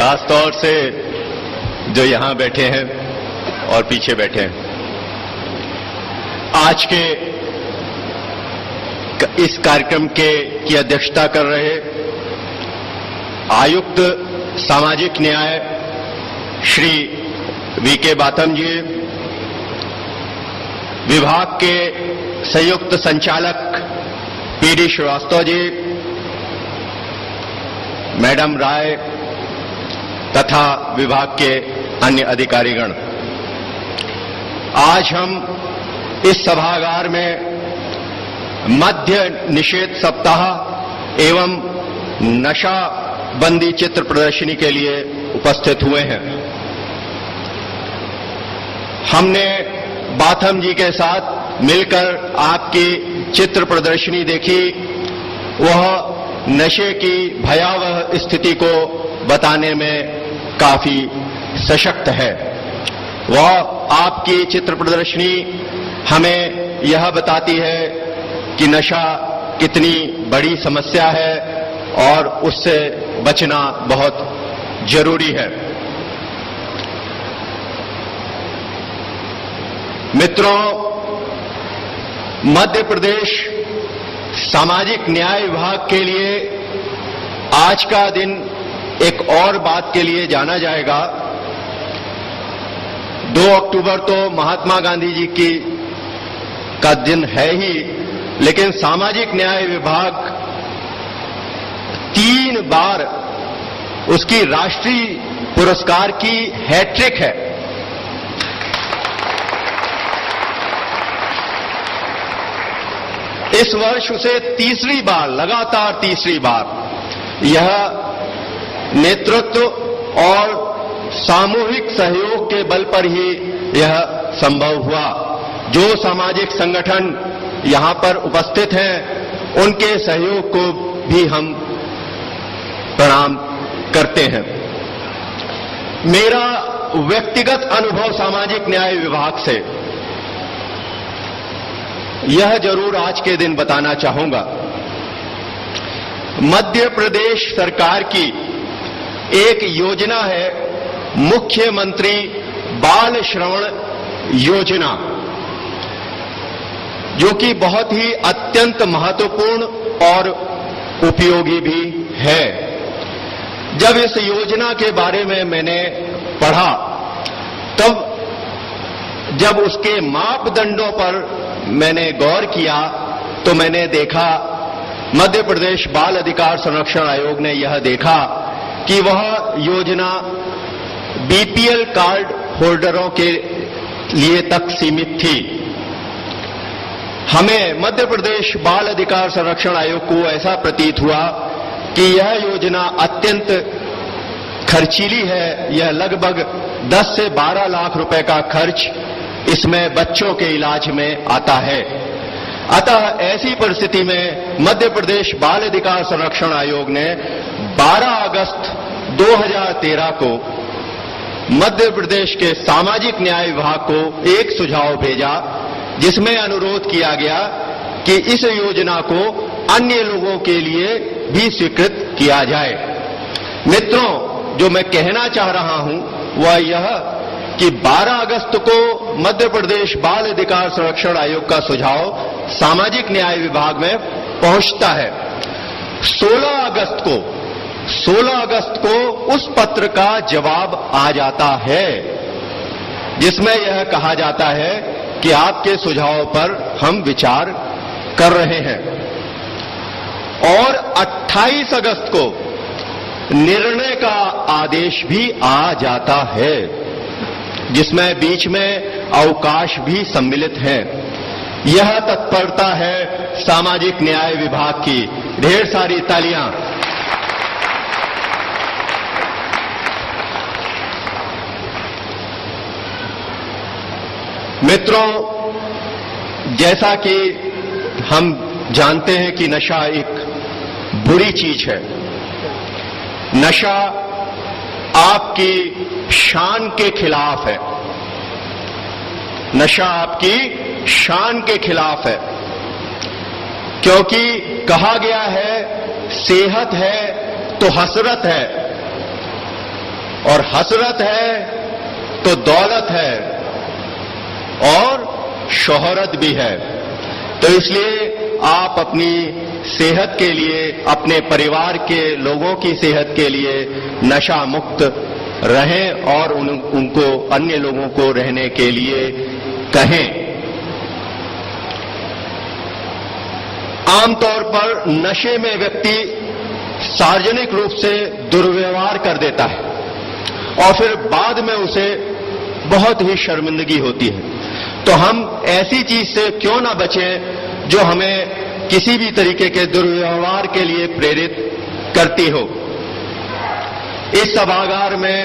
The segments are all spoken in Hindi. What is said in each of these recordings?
खास तौर से जो यहां बैठे हैं और पीछे बैठे हैं, आज के इस कार्यक्रम की अध्यक्षता कर रहे आयुक्त सामाजिक न्याय श्री वीके बाथम जी, विभाग के संयुक्त संचालक पीडी श्रीवास्तव जी, मैडम राय तथा विभाग के अन्य अधिकारीगण, आज हम इस सभागार में मद्य निषेध सप्ताह एवं नशाबंदी चित्र प्रदर्शनी के लिए उपस्थित हुए हैं। हमने बाथम जी के साथ मिलकर आपकी चित्र प्रदर्शनी देखी। वह नशे की भयावह स्थिति को बताने में काफी सशक्त है। वह आपकी चित्र प्रदर्शनी हमें यह बताती है कि नशा कितनी बड़ी समस्या है और उससे बचना बहुत जरूरी है। मित्रों, मध्य प्रदेश सामाजिक न्याय विभाग के लिए आज का दिन एक और बात के लिए जाना जाएगा। 2 अक्टूबर तो महात्मा गांधी जी का दिन है ही, लेकिन सामाजिक न्याय विभाग 3 बार उसकी राष्ट्रीय पुरस्कार की हैट्रिक है। इस वर्ष उसे तीसरी बार, लगातार तीसरी बार यह नेतृत्व और सामूहिक सहयोग के बल पर ही यह संभव हुआ। जो सामाजिक संगठन यहां पर उपस्थित हैं, उनके सहयोग को भी हम प्रणाम करते हैं। मेरा व्यक्तिगत अनुभव सामाजिक न्याय विभाग से यह जरूर आज के दिन बताना चाहूंगा। मध्य प्रदेश सरकार की एक योजना है मुख्यमंत्री बाल श्रवण योजना, जो कि बहुत ही अत्यंत महत्वपूर्ण और उपयोगी भी है। जब इस योजना के बारे में मैंने पढ़ा, तब जब उसके मापदंडों पर मैंने गौर किया, तो मैंने देखा, मध्य प्रदेश बाल अधिकार संरक्षण आयोग ने यह देखा कि वह योजना बीपीएल कार्ड होल्डरों के लिए तक सीमित थी। हमें मध्य प्रदेश बाल अधिकार संरक्षण आयोग को ऐसा प्रतीत हुआ कि यह योजना अत्यंत खर्चीली है। यह लगभग 10 से 12 लाख रुपए का खर्च इसमें बच्चों के इलाज में आता है। अतः ऐसी परिस्थिति में मध्य प्रदेश बाल अधिकार संरक्षण आयोग ने 12 अगस्त 2013 को मध्य प्रदेश के सामाजिक न्याय विभाग को एक सुझाव भेजा, जिसमें अनुरोध किया गया कि इस योजना को अन्य लोगों के लिए भी स्वीकृत किया जाए। मित्रों, जो मैं कहना चाह रहा हूं वह यह कि 12 अगस्त को मध्य प्रदेश बाल अधिकार संरक्षण आयोग का सुझाव सामाजिक न्याय विभाग में पहुंचता है। 16 अगस्त को उस पत्र का जवाब आ जाता है, जिसमें यह कहा जाता है कि आपके सुझाव पर हम विचार कर रहे हैं। और 28 अगस्त को निर्णय का आदेश भी आ जाता है, जिसमें बीच में अवकाश भी सम्मिलित है। यह तत्परता है सामाजिक न्याय विभाग की। ढेर सारी तालियां। मित्रों, जैसा कि हम जानते हैं कि नशा एक बुरी चीज है। नशा आपकी शान के खिलाफ है। नशा आपकी शान के खिलाफ है, क्योंकि कहा गया है सेहत है तो हसरत है। और हसरत है तो दौलत है और शोहरत भी है। तो इसलिए आप अपनी सेहत के लिए, अपने परिवार के लोगों की सेहत के लिए नशा मुक्त रहें और उनको, अन्य लोगों को रहने के लिए कहें। आमतौर पर नशे में व्यक्ति सार्वजनिक रूप से दुर्व्यवहार कर देता है और फिर बाद में उसे बहुत ही शर्मिंदगी होती है। तो हम ऐसी चीज से क्यों ना बचें जो हमें किसी भी तरीके के दुर्व्यवहार के लिए प्रेरित करती हो। इस सभागार में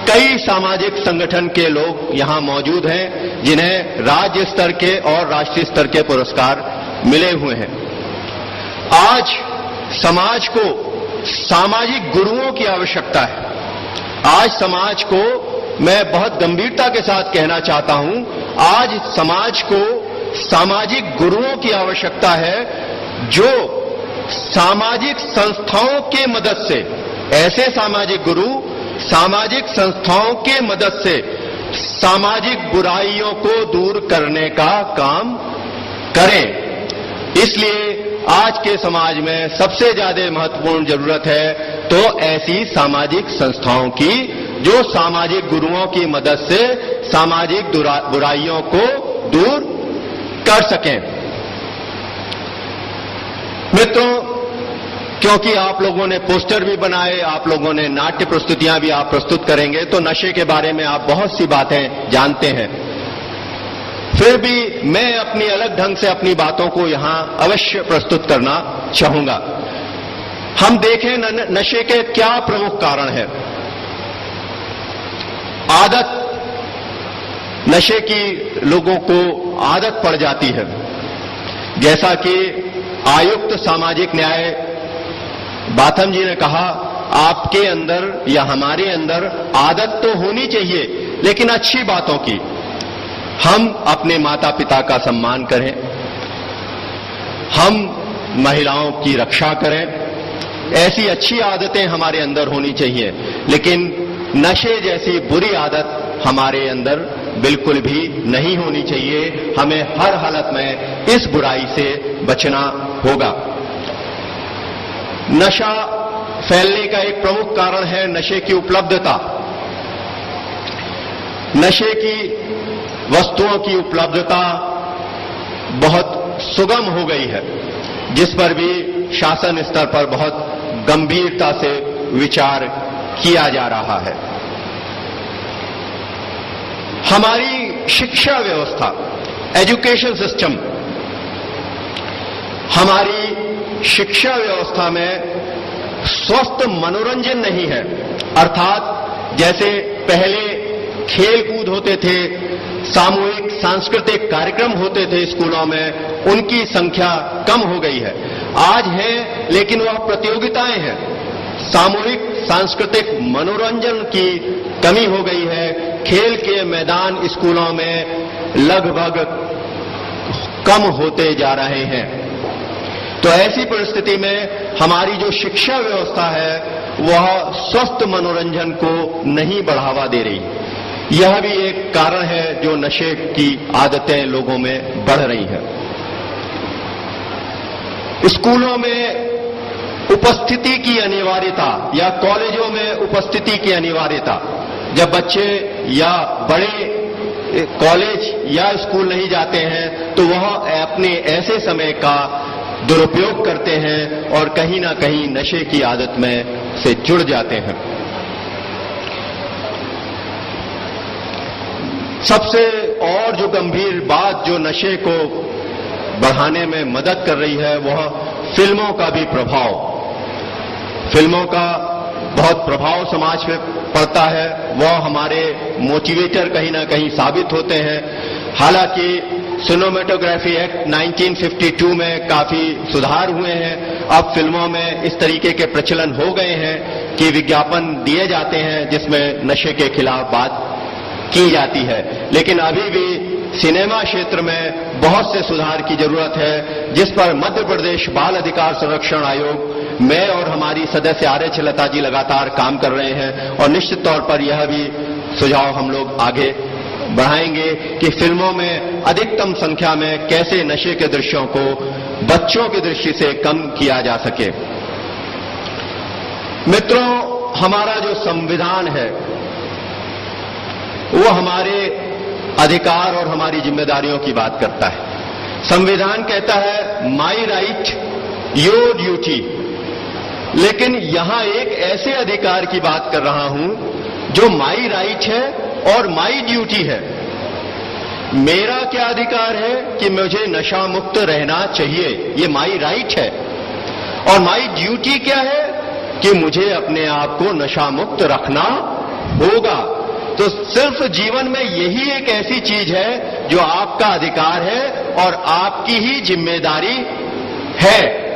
कई सामाजिक संगठन के लोग यहां मौजूद हैं जिन्हें राज्य स्तर के और राष्ट्रीय स्तर के पुरस्कार मिले हुए हैं। आज समाज को सामाजिक गुरुओं की आवश्यकता है। आज समाज को मैं बहुत गंभीरता के साथ कहना चाहता हूं, आज समाज को सामाजिक गुरुओं की आवश्यकता है जो सामाजिक संस्थाओं के मदद से, ऐसे सामाजिक गुरु सामाजिक संस्थाओं के मदद से सामाजिक बुराइयों को दूर करने का काम करें। इसलिए आज के समाज में सबसे ज्यादा महत्वपूर्ण जरूरत है तो ऐसी सामाजिक संस्थाओं की जो सामाजिक गुरुओं की मदद से सामाजिक बुराइयों को दूर कर सकें। मित्रों, क्योंकि आप लोगों ने पोस्टर भी बनाए, आप लोगों ने नाट्य प्रस्तुतियां भी आप प्रस्तुत करेंगे, तो नशे के बारे में आप बहुत सी बातें जानते हैं। फिर भी मैं अपनी अलग ढंग से अपनी बातों को यहां अवश्य प्रस्तुत करना चाहूंगा। हम देखें नशे के क्या प्रमुख कारण हैं। आदत, नशे की लोगों को आदत पड़ जाती है। जैसा कि आयुक्त सामाजिक न्याय बाथम जी ने कहा, आपके अंदर या हमारे अंदर आदत तो होनी चाहिए लेकिन अच्छी बातों की। हम अपने माता पिता का सम्मान करें, हम महिलाओं की रक्षा करें, ऐसी अच्छी आदतें हमारे अंदर होनी चाहिए। लेकिन नशे जैसी बुरी आदत हमारे अंदर बिल्कुल भी नहीं होनी चाहिए। हमें हर हालत में इस बुराई से बचना होगा। नशा फैलने का एक प्रमुख कारण है नशे की उपलब्धता। नशे की वस्तुओं की उपलब्धता बहुत सुगम हो गई है, जिस पर भी शासन स्तर पर बहुत गंभीरता से विचार किया जा रहा है। हमारी शिक्षा व्यवस्था, एजुकेशन सिस्टम, हमारी शिक्षा व्यवस्था में स्वस्थ मनोरंजन नहीं है। अर्थात जैसे पहले खेल कूद होते थे, सामूहिक सांस्कृतिक कार्यक्रम होते थे स्कूलों में, उनकी संख्या कम हो गई है। आज है लेकिन वह प्रतियोगिताएं हैं। सामूहिक सांस्कृतिक मनोरंजन की कमी हो गई है। खेल के मैदान स्कूलों में लगभग कम होते जा रहे हैं। तो ऐसी परिस्थिति में हमारी जो शिक्षा व्यवस्था है वह स्वस्थ मनोरंजन को नहीं बढ़ावा दे रही। यह भी एक कारण है जो नशे की आदतें लोगों में बढ़ रही हैं। स्कूलों में उपस्थिति की अनिवार्यता या कॉलेजों में उपस्थिति की अनिवार्यता, जब बच्चे या बड़े कॉलेज या स्कूल नहीं जाते हैं तो वह अपने ऐसे समय का दुरुपयोग करते हैं और कहीं ना कहीं नशे की आदत में से जुड़ जाते हैं। सबसे और जो गंभीर बात जो नशे को बढ़ाने में मदद कर रही है वह फिल्मों का भी प्रभाव। फिल्मों का बहुत प्रभाव समाज पे पड़ता है। वह हमारे मोटिवेटर कहीं ना कहीं साबित होते हैं। हालांकि सिनेमेटोग्राफी एक्ट 1952 में काफी सुधार हुए हैं। अब फिल्मों में इस तरीके के प्रचलन हो गए हैं कि विज्ञापन दिए जाते हैं जिसमें नशे के खिलाफ बात की जाती है। लेकिन अभी भी सिनेमा क्षेत्र में बहुत से सुधार की जरूरत है, जिस पर मध्य प्रदेश बाल अधिकार संरक्षण आयोग मैं और हमारी सदस्य आर्य लता जी लगातार काम कर रहे हैं और निश्चित तौर पर यह भी सुझाव हम लोग आगे बढ़ाएंगे कि फिल्मों में अधिकतम संख्या में कैसे नशे के दृश्यों को बच्चों की दृष्टि से कम किया जा सके। मित्रों, हमारा जो संविधान है वो हमारे अधिकार और हमारी जिम्मेदारियों की बात करता है। संविधान कहता है माई राइट योर ड्यूटी, लेकिन यहां एक ऐसे अधिकार की बात कर रहा हूं जो माई राइट है और माई ड्यूटी है। मेरा क्या अधिकार है कि मुझे नशा मुक्त रहना चाहिए, ये माई राइट है, और माई ड्यूटी क्या है कि मुझे अपने आप को नशा मुक्त रखना होगा। तो सिर्फ जीवन में यही एक ऐसी चीज है जो आपका अधिकार है और आपकी ही जिम्मेदारी है।